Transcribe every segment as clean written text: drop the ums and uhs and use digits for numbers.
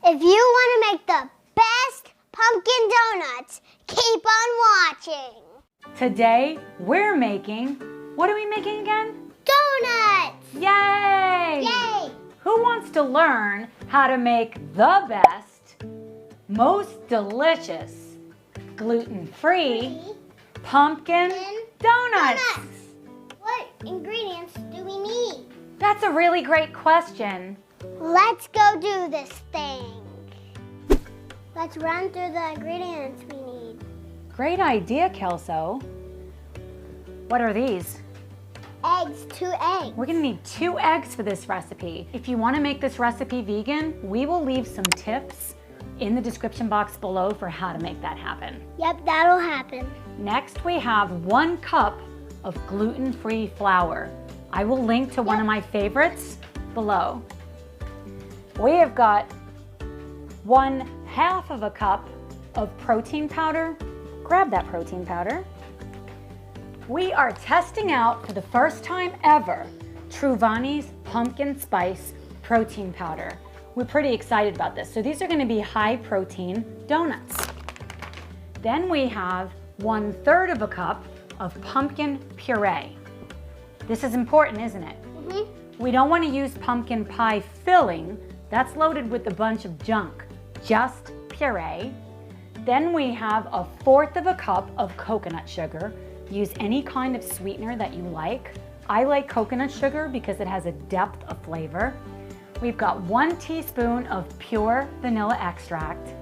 If you want to make the best pumpkin donuts, keep on watching. Today, we're making, what are we making again? Donuts! Yay! Yay! Who wants to learn how to make the best, most delicious, gluten-free pumpkin donuts? What ingredients do we need? That's a really great question. Let's go do this thing. Let's run through the ingredients we need. Great idea, Kelso. What are these? Eggs, 2 eggs. We're gonna need 2 eggs for this recipe. If you wanna make this recipe vegan, we will leave some tips in the description box below for how to make that happen. Yep, that'll happen. Next, we have 1 cup of gluten-free flour. I will link to one of my favorites below. We have got 1/2 of a cup of protein powder. Grab that protein powder. We are testing out for the first time ever Truvani's pumpkin spice protein powder. We're pretty excited about this. So these are going to be high protein donuts. Then we have 1/3 of a cup of pumpkin puree. This is important, isn't it? Mm-hmm. We don't want to use pumpkin pie filling. That's loaded with a bunch of junk. Just puree. Then we have 1/4 of a cup of coconut sugar. Use any kind of sweetener that you like. I like coconut sugar because it has a depth of flavor. We've got 1 teaspoon of pure vanilla extract.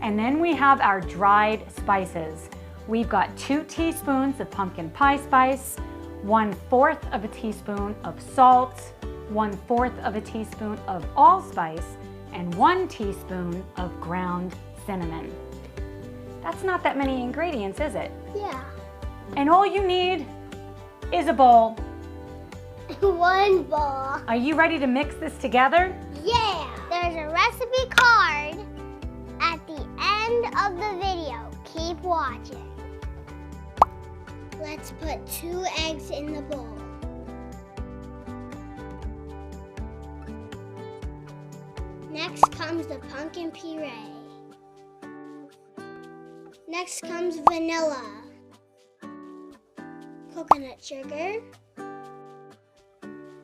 And then we have our dried spices. We've got 2 teaspoons of pumpkin pie spice, 1/4 of a teaspoon of salt, 1/4 of a teaspoon of allspice, and 1 teaspoon of ground cinnamon. That's not that many ingredients, is it? Yeah. And all you need is a bowl. 1 bowl. Are you ready to mix this together? Yeah. There's a recipe card at the end of the video. Keep watching. Let's put 2 eggs in the bowl. Next comes the pumpkin puree. Next comes vanilla, coconut sugar.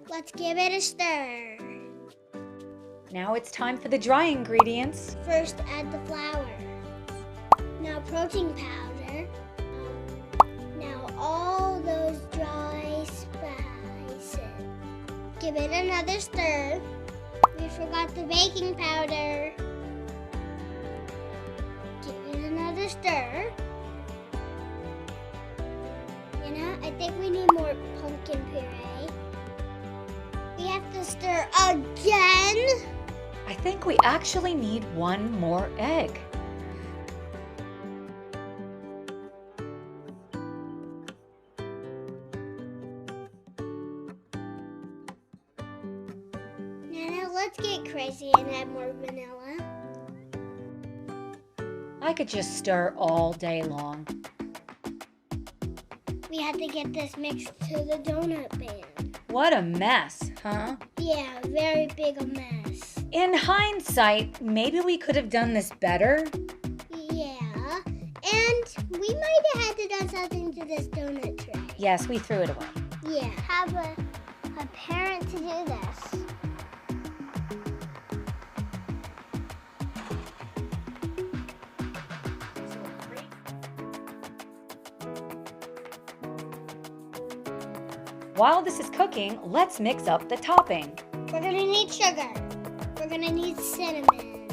Let's give it a stir. Now it's time for the dry ingredients. First, add the flour. Now protein powder. Now all those dry spices. Give it another stir. We forgot the baking powder. Give it another stir. You know, I think we need more pumpkin puree. We have to stir again. I think we actually need 1 more egg. Now let's get crazy and add more vanilla. I could just stir all day long. We have to get this mixed to the donut pan. What a mess, huh? Yeah, very big a mess. In hindsight, maybe we could have done this better. Yeah, and we might have had to do something to this donut tray. Yes, we threw it away. Yeah, have a parent to do this. While this is cooking, let's mix up the topping. We're gonna need sugar. We're gonna need cinnamon.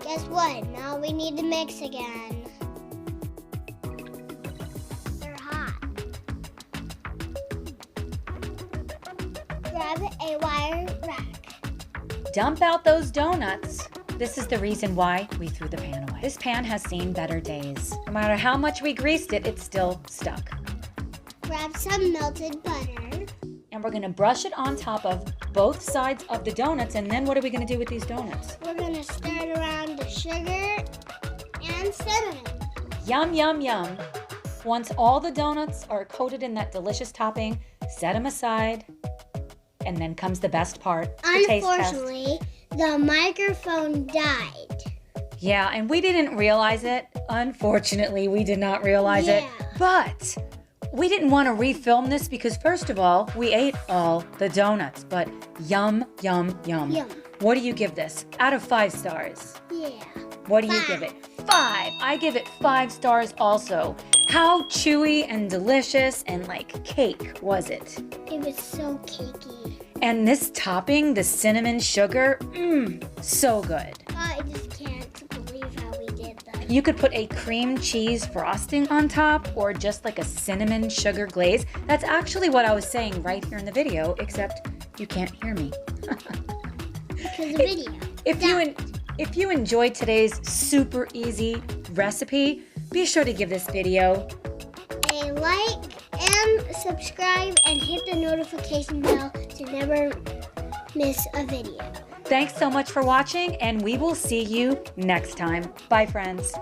Guess what? Now we need to mix again. They're hot. Grab a wire rack. Dump out those donuts. This is the reason why we threw the pan away. This pan has seen better days. No matter how much we greased it, it's still stuck. Grab some melted butter. And we're gonna brush it on top of both sides of the donuts, and then what are we gonna do with these donuts? We're gonna stir it around the sugar and cinnamon. Yum, yum, yum. Once all the donuts are coated in that delicious topping, set them aside. And then comes the best part, the taste test. Unfortunately, the microphone died. Yeah, and we didn't realize it. Unfortunately, we did not realize it. But we didn't want to refilm this because, first of all, we ate all the donuts. But yum, yum, yum. Yum. What do you give this? Out of 5 stars. Yeah. What do you give it? 5. I give it 5 stars also. How chewy and delicious and like cake was it? It was so cakey. And this topping, the cinnamon sugar, so good. I just can't believe how we did that. You could put a cream cheese frosting on top or just like a cinnamon sugar glaze. That's actually what I was saying right here in the video, except you can't hear me. Because the video. If you enjoyed today's super easy recipe, be sure to give this video a like and subscribe and hit the notification bell to never miss a video. Thanks so much for watching, and we will see you next time. Bye, friends.